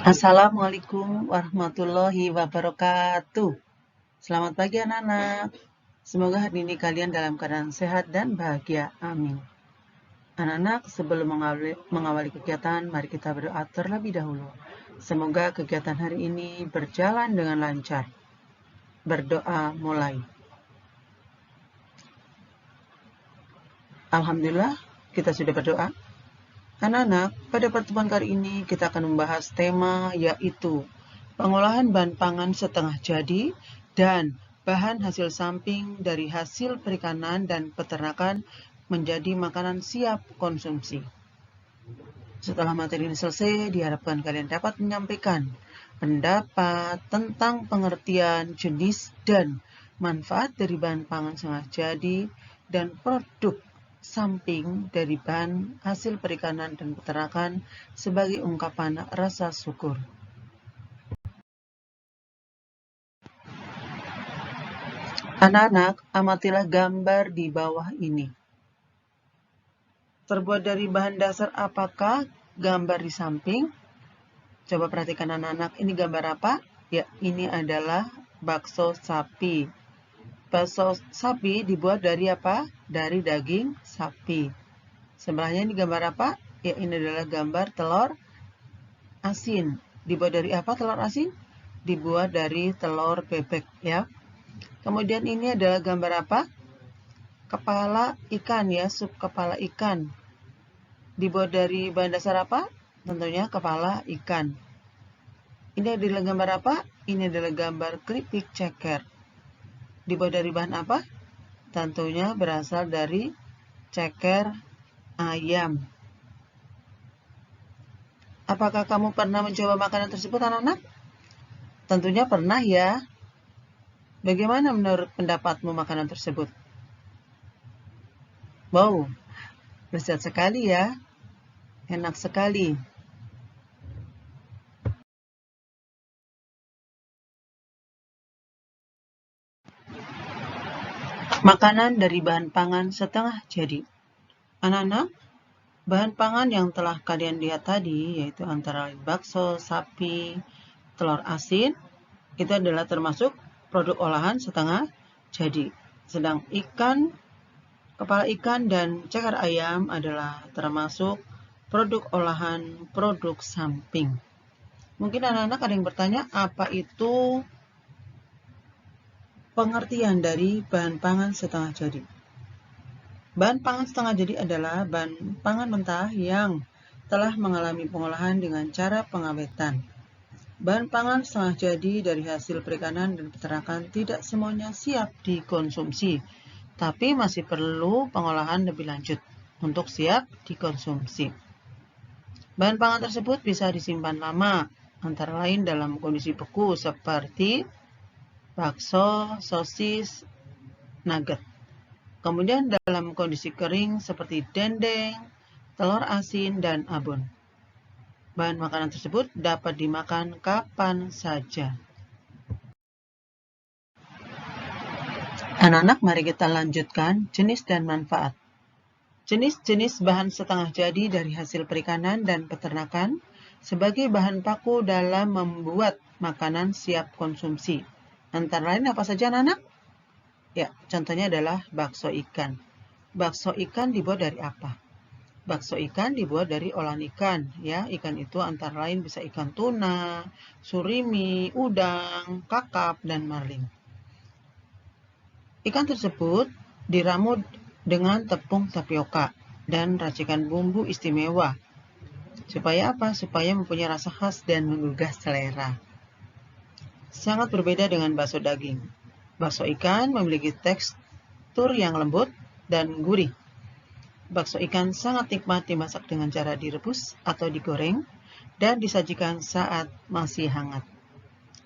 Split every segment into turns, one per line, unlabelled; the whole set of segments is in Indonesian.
Assalamualaikum warahmatullahi wabarakatuh. Selamat pagi anak-anak. Semoga hari ini kalian dalam keadaan sehat dan bahagia. Amin. Anak-anak, sebelum mengawali kegiatan, mari kita berdoa terlebih dahulu. Semoga kegiatan hari ini berjalan dengan lancar. Berdoa mulai. Alhamdulillah, kita sudah berdoa. Anak-anak, pada pertemuan kali ini kita akan membahas tema yaitu pengolahan bahan pangan setengah jadi dan bahan hasil samping dari hasil perikanan dan peternakan menjadi makanan siap konsumsi. Setelah materi ini selesai, diharapkan kalian dapat menyampaikan pendapat tentang pengertian jenis dan manfaat dari bahan pangan setengah jadi dan produk samping dari bahan hasil perikanan dan peternakan sebagai ungkapan rasa syukur. Anak-anak, amatilah gambar di bawah ini. Terbuat dari bahan dasar apakah gambar di samping? Coba perhatikan anak-anak, ini gambar apa? Ya, ini adalah bakso sapi. Bakso sapi dibuat dari apa? Dari daging sapi. Sebelahnya ini gambar apa? Ya, ini adalah gambar telur asin. Dibuat dari apa telur asin? Dibuat dari telur bebek, ya. Kemudian ini adalah gambar apa? Kepala ikan, ya, sup kepala ikan. Dibuat dari bahan dasar apa? Tentunya kepala ikan. Ini adalah gambar apa? Ini adalah gambar keripik ceker. Dibuat dari bahan apa? Tentunya berasal dari ceker ayam. Apakah kamu pernah mencoba makanan tersebut, anak-anak? Tentunya pernah, ya. Bagaimana menurut pendapatmu makanan tersebut? Wow, lezat sekali ya. Enak sekali. Makanan dari bahan pangan setengah jadi. Anak-anak, bahan pangan yang telah kalian lihat tadi, yaitu antara lain bakso, sapi, telur asin, itu adalah termasuk produk olahan setengah jadi. Sedang ikan, kepala ikan, dan ceker ayam adalah termasuk produk olahan produk samping. Mungkin anak-anak ada yang bertanya, apa itu pengertian dari bahan pangan setengah jadi? Bahan pangan setengah jadi adalah bahan pangan mentah yang telah mengalami pengolahan dengan cara pengawetan. Bahan pangan setengah jadi dari hasil perikanan dan peternakan tidak semuanya siap dikonsumsi, tapi masih perlu pengolahan lebih lanjut untuk siap dikonsumsi. Bahan pangan tersebut bisa disimpan lama, antara lain dalam kondisi beku seperti bakso, sosis, nugget. Kemudian dalam kondisi kering seperti dendeng, telur asin, dan abon. Bahan makanan tersebut dapat dimakan kapan saja. Anak-anak, mari kita lanjutkan jenis dan manfaat. Jenis-jenis bahan setengah jadi dari hasil perikanan dan peternakan sebagai bahan baku dalam membuat makanan siap konsumsi. Antara lain apa saja, anak-anak? Ya, contohnya adalah bakso ikan. Bakso ikan dibuat dari apa? Bakso ikan dibuat dari olahan ikan, ya. Ikan itu antara lain bisa ikan tuna, surimi, udang, kakap, dan marling. Ikan tersebut diramu dengan tepung tapioka dan racikan bumbu istimewa. Supaya apa? Supaya mempunyai rasa khas dan menggugah selera. Sangat berbeda dengan bakso daging. Bakso ikan memiliki tekstur yang lembut dan gurih. Bakso ikan sangat nikmat dimasak dengan cara direbus atau digoreng dan disajikan saat masih hangat.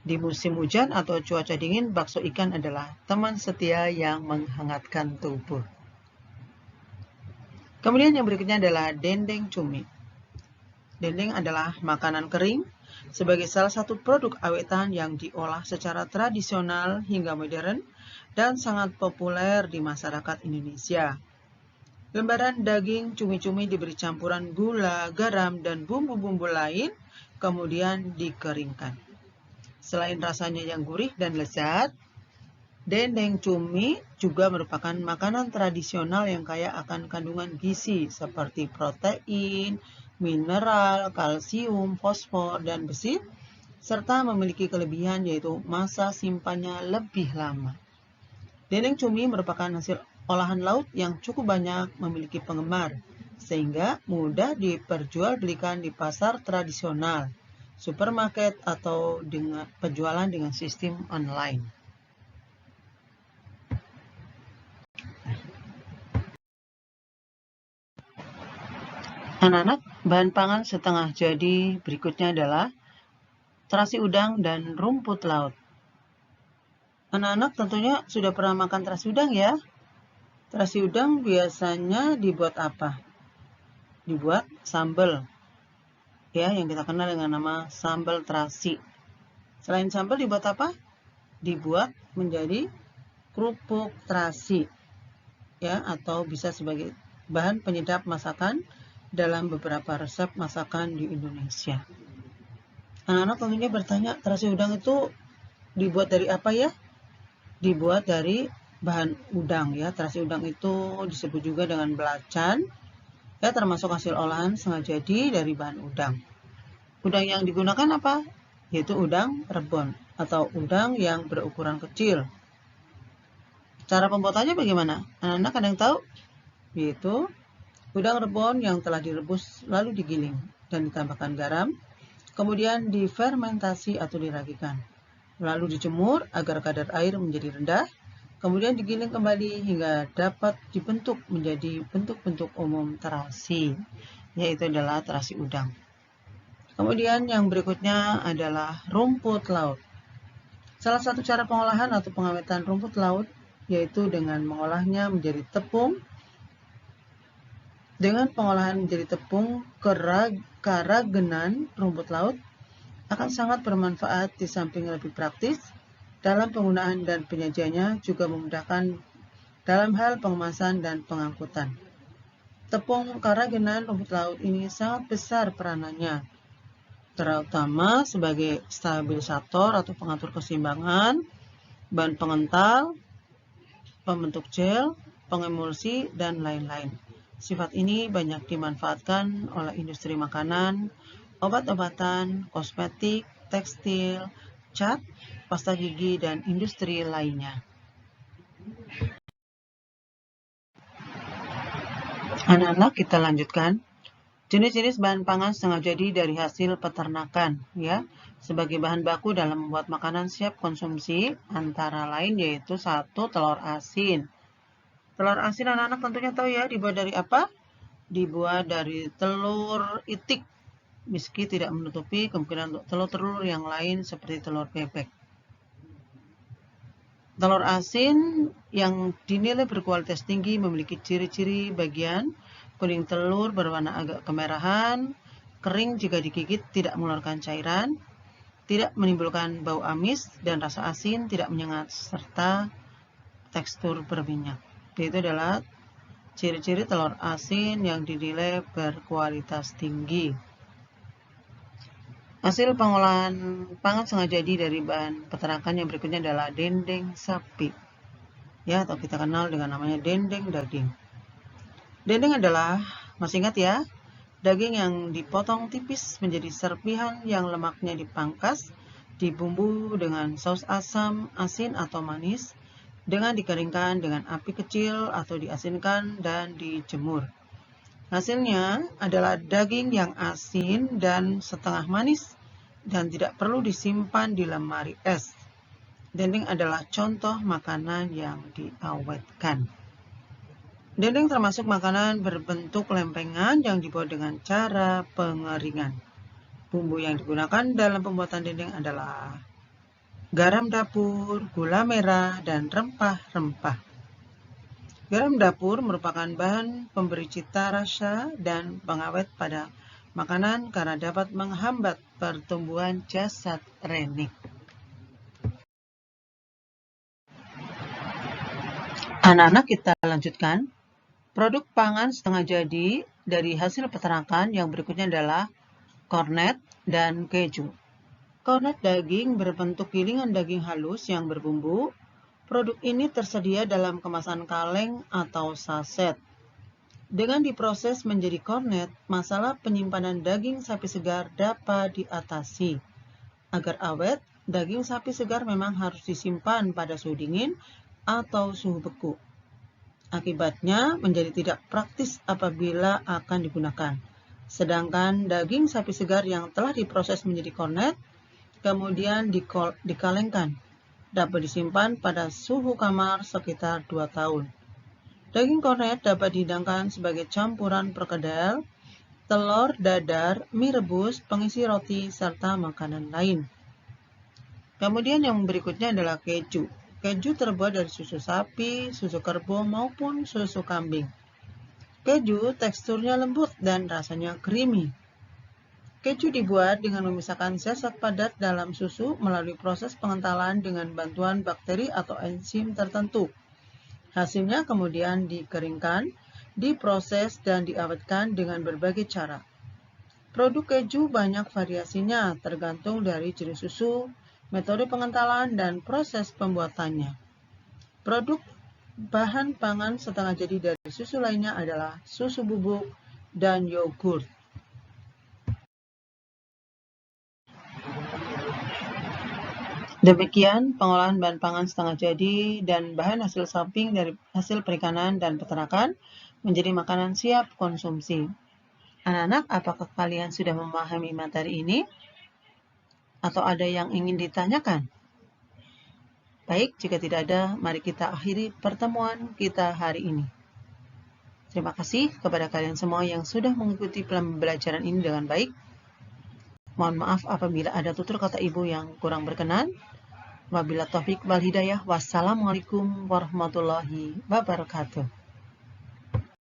Di musim hujan atau cuaca dingin, bakso ikan adalah teman setia yang menghangatkan tubuh. Kemudian yang berikutnya adalah dendeng cumi. Dendeng adalah makanan kering sebagai salah satu produk awetan yang diolah secara tradisional hingga modern dan sangat populer di masyarakat Indonesia. Lembaran daging cumi-cumi diberi campuran gula, garam, dan bumbu-bumbu lain kemudian dikeringkan. Selain rasanya yang gurih dan lezat, dendeng cumi juga merupakan makanan tradisional yang kaya akan kandungan gizi seperti protein, mineral, kalsium, fosfor, dan besi, serta memiliki kelebihan yaitu masa simpannya lebih lama. Dendeng cumi merupakan hasil olahan laut yang cukup banyak memiliki penggemar, sehingga mudah diperjualbelikan di pasar tradisional, supermarket, atau dengan penjualan dengan sistem online. Anak-anak, bahan pangan setengah jadi berikutnya adalah terasi udang dan rumput laut. Anak-anak tentunya sudah pernah makan terasi udang ya? Terasi udang biasanya dibuat apa? Dibuat sambal, ya, yang kita kenal dengan nama sambal terasi. Selain sambal dibuat apa? Dibuat menjadi kerupuk terasi, ya, atau bisa sebagai bahan penyedap masakan dalam beberapa resep masakan di Indonesia. Anak-anak tentunya bertanya, terasi udang itu dibuat dari apa ya? Dibuat dari bahan udang ya. Terasi udang itu disebut juga dengan belacan, ya, termasuk hasil olahan setengah jadi dari bahan udang. Udang yang digunakan apa? Yaitu udang rebon atau udang yang berukuran kecil. Cara pembuatannya bagaimana? Anak-anak ada yang tahu? Yaitu udang rebon yang telah direbus lalu digiling dan ditambahkan garam, kemudian difermentasi atau diragikan. Lalu dijemur agar kadar air menjadi rendah, kemudian digiling kembali hingga dapat dibentuk menjadi bentuk-bentuk umum terasi, yaitu adalah terasi udang. Kemudian yang berikutnya adalah rumput laut. Salah satu cara pengolahan atau pengawetan rumput laut yaitu dengan mengolahnya menjadi tepung. Dengan pengolahan menjadi tepung, keragenan rumput laut akan sangat bermanfaat di samping lebih praktis dalam penggunaan dan penyajiannya juga memudahkan dalam hal pengemasan dan pengangkutan. Tepung keragenan rumput laut ini sangat besar peranannya, terutama sebagai stabilisator atau pengatur keseimbangan, bahan pengental, pembentuk gel, pengemulsi, dan lain-lain. Sifat ini banyak dimanfaatkan oleh industri makanan, obat-obatan, kosmetik, tekstil, cat, pasta gigi, dan industri lainnya. Anak-anak, kita lanjutkan. Jenis-jenis bahan pangan setengah jadi dari hasil peternakan, ya, sebagai bahan baku dalam membuat makanan siap konsumsi, antara lain yaitu 1. Telur asin. Telur asin anak-anak tentunya tahu ya, dibuat dari apa? Dibuat dari telur itik, meski tidak menutupi kemungkinan untuk telur-telur yang lain seperti telur bebek. Telur asin yang dinilai berkualitas tinggi memiliki ciri-ciri bagian kuning telur berwarna agak kemerahan, kering jika digigit, tidak mengeluarkan cairan, tidak menimbulkan bau amis, dan rasa asin tidak menyengat, serta tekstur berminyak. Itu adalah ciri-ciri telur asin yang dinilai berkualitas tinggi. Hasil pengolahan pangan setengah jadi dari bahan peternakan yang berikutnya adalah dendeng sapi, ya, atau kita kenal dengan namanya dendeng daging. Dendeng adalah, masih ingat ya, daging yang dipotong tipis menjadi serpihan yang lemaknya dipangkas, dibumbu dengan saus asam, asin atau manis, dengan dikeringkan dengan api kecil atau diasinkan dan dijemur. Hasilnya adalah daging yang asin dan setengah manis dan tidak perlu disimpan di lemari es. Dendeng adalah contoh makanan yang diawetkan. Dendeng termasuk makanan berbentuk lempengan yang dibuat dengan cara pengeringan. Bumbu yang digunakan dalam pembuatan dendeng adalah garam dapur, gula merah, dan rempah-rempah. Garam dapur merupakan bahan pemberi cita rasa dan pengawet pada makanan karena dapat menghambat pertumbuhan jasad renik. Anak-anak, kita lanjutkan. Produk pangan setengah jadi dari hasil peternakan yang berikutnya adalah kornet, dan keju. Kornet daging berbentuk gilingan daging halus yang berbumbu. Produk ini tersedia dalam kemasan kaleng atau saset. Dengan diproses menjadi kornet, masalah penyimpanan daging sapi segar dapat diatasi. Agar awet, daging sapi segar memang harus disimpan pada suhu dingin atau suhu beku. Akibatnya menjadi tidak praktis apabila akan digunakan. Sedangkan daging sapi segar yang telah diproses menjadi kornet, kemudian dikalengkan, dapat disimpan pada suhu kamar sekitar 2 tahun. Daging kornet dapat dihidangkan sebagai campuran perkedel, telur dadar, mie rebus, pengisi roti, serta makanan lain. Kemudian yang berikutnya adalah keju. Keju terbuat dari susu sapi, susu kerbau, maupun susu kambing. Keju teksturnya lembut dan rasanya creamy. Keju dibuat dengan memisahkan zat-zat padat dalam susu melalui proses pengentalan dengan bantuan bakteri atau enzim tertentu. Hasilnya kemudian dikeringkan, diproses, dan diawetkan dengan berbagai cara. Produk keju banyak variasinya tergantung dari jenis susu, metode pengentalan, dan proses pembuatannya. Produk bahan pangan setengah jadi dari susu lainnya adalah susu bubuk dan yogurt. Demikian pengolahan bahan pangan setengah jadi dan bahan hasil samping dari hasil perikanan dan peternakan menjadi makanan siap konsumsi. Anak-anak, apakah kalian sudah memahami materi ini? Atau ada yang ingin ditanyakan? Baik, jika tidak ada, mari kita akhiri pertemuan kita hari ini. Terima kasih kepada kalian semua yang sudah mengikuti pembelajaran ini dengan baik. Mohon maaf apabila ada tutur kata ibu yang kurang berkenan. Wabillahi taufik wal hidayah. Wassalamualaikum warahmatullahi wabarakatuh.